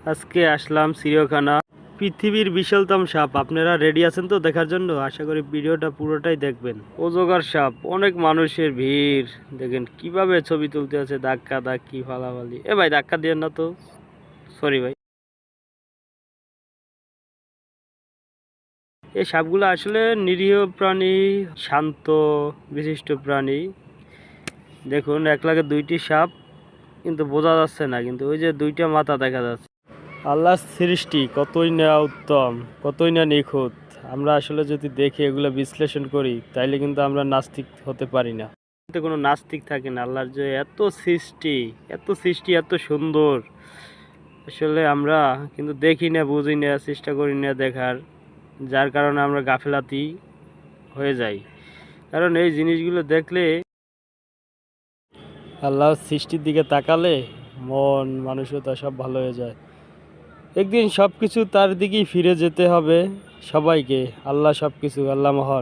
আজকে আসলাম চিড়িয়াখানা। পৃথিবীর বিশালতম সাপ। আপনারা রেডি আছেন তো দেখার জন্য? আশা করি ভিডিওটা পুরোটাই দেখবেন। অজগর সাপ, অনেক মানুষের ভিড়। দেখেন কিভাবে ছবি তুলতে আছে, ধাক্কা ধাক্কি ফালাফালি। এ ভাই ধাক্কা দিয়েন না তো, সরি ভাই। এই সাপগুলো আসলে নিরীহ প্রাণী, শান্ত বিশিষ্ট প্রাণী। দেখুন এক লাগে দুইটি সাপ, কিন্তু বোঝা যাচ্ছে না, কিন্তু ওই যে দুইটা মাথা দেখা যাচ্ছে। আল্লাহর সৃষ্টি কতই না উত্তম, কতই না নিখুঁত। আমরা আসলে যদি দেখি এগুলো বিশ্লেষণ করি, তাইলে কিন্তু আমরা নাস্তিক হতে পারি না। কিন্তু কোনো নাস্তিক থাকে না। আল্লাহর যে এত সৃষ্টি, এত সৃষ্টি, এত সুন্দর, আসলে আমরা কিন্তু দেখি না, বুঝি না, চেষ্টা করি না দেখার, যার কারণে আমরা গাফেলাতি হয়ে যাই। কারণ এই জিনিসগুলো দেখলে, আল্লাহর সৃষ্টির দিকে তাকালে মন মানসিকতা সব ভালো হয়ে যায়। একদিন সব কিছু তার দিকেই ফিরে যেতে হবে সবাইকে। আল্লাহ সব কিছু, আল্লাহ মহান।